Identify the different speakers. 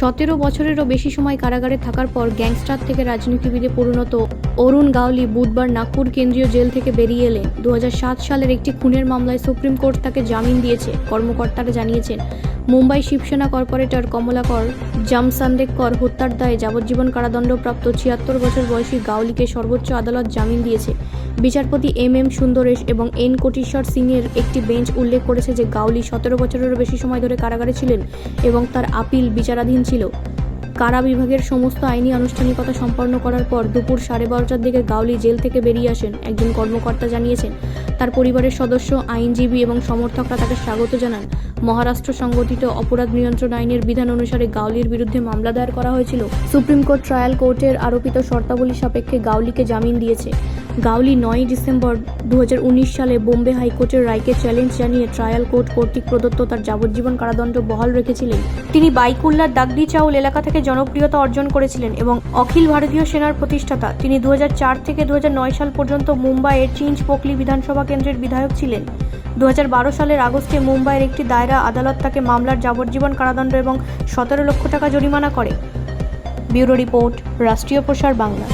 Speaker 1: 17 বছরেরও বেশি সময় কারাগারে থাকার পর গ্যাংস্টার থেকে রাজনীতিবিদে পরিণত অরুণ গাওলি বুধবার নাগপুর কেন্দ্রীয় জেল থেকে বেরিয়ে এলেন। 2007 সালের একটি খুনের মামলায় সুপ্রিম কোর্ট তাকে জামিন দিয়েছে। কর্মকর্তারা জানিয়েছেন, মুম্বাই শিবসেনা কর্পোরেটর কমলাকর জামসান্দেকর হত্যার দায়ে যাবজ্জীবন কারাদণ্ডপ্রাপ্ত 76 বছর বয়সী গাওলিকে সর্বোচ্চ আদালত জামিন দিয়েছে। বিচারপতি এম সুন্দরেশ এবং এন কোটেশ্বর সিংয়ের একটি বেঞ্চ উল্লেখ করেছে যে গাওলি 17 বছরেরও বেশি সময় ধরে কারাগারে ছিলেন এবং তার আপিল বিচারাধীন ছিল। কারা বিভাগের সমস্ত আইনি আনুষ্ঠানিকতা সম্পন্ন করার পর দুপুর 12:30টার দিকে গাওলি জেল থেকে বেরিয়ে আসেন। একজন কর্মকর্তা জানিয়েছেন, তার পরিবারের সদস্য, আইনজীবী এবং সমর্থকরা তাকে স্বাগত জানান। মহারাষ্ট্র সংগঠিত অপরাধ নিয়ন্ত্রণ আইনের বিধান অনুসারে গাওলির বিরুদ্ধে মামলা দায়ের করা হয়েছিল। সুপ্রিম কোর্ট ট্রায়াল কোর্টের আরোপিত শর্তাবলী সাপেক্ষে গাওলিকে জামিন দিয়েছে। গাওলি 9 ডিসেম্বর 2019 সালে বোম্বে হাইকোর্টের রায়কে চ্যালেঞ্জ জানিয়ে ট্রায়াল কোর্ট কর্তৃক প্রদত্ত তার যাবজ্জীবন কারাদণ্ড বহাল রেখেছিলেন। তিনি বাইকুল্লার দাগদি চাউল এলাকা থেকে জনপ্রিয়তা অর্জন করেছিলেন এবং অখিল ভারতীয় সেনার প্রতিষ্ঠাতা। তিনি 2004 থেকে 2009 সাল পর্যন্ত মুম্বাইয়ের চিঞ্চপোকলি বিধানসভা কেন্দ্রের বিধায়ক ছিলেন। 2012 সালের আগস্টে মুম্বাইয়ের একটি দায়রা আদালত তাকে মামলার যাবজ্জীবন কারাদণ্ড এবং 17 লক্ষ টাকা জরিমানা করে। ব্যুরো রিপোর্ট, রাষ্ট্রীয় প্রসার বাংলা।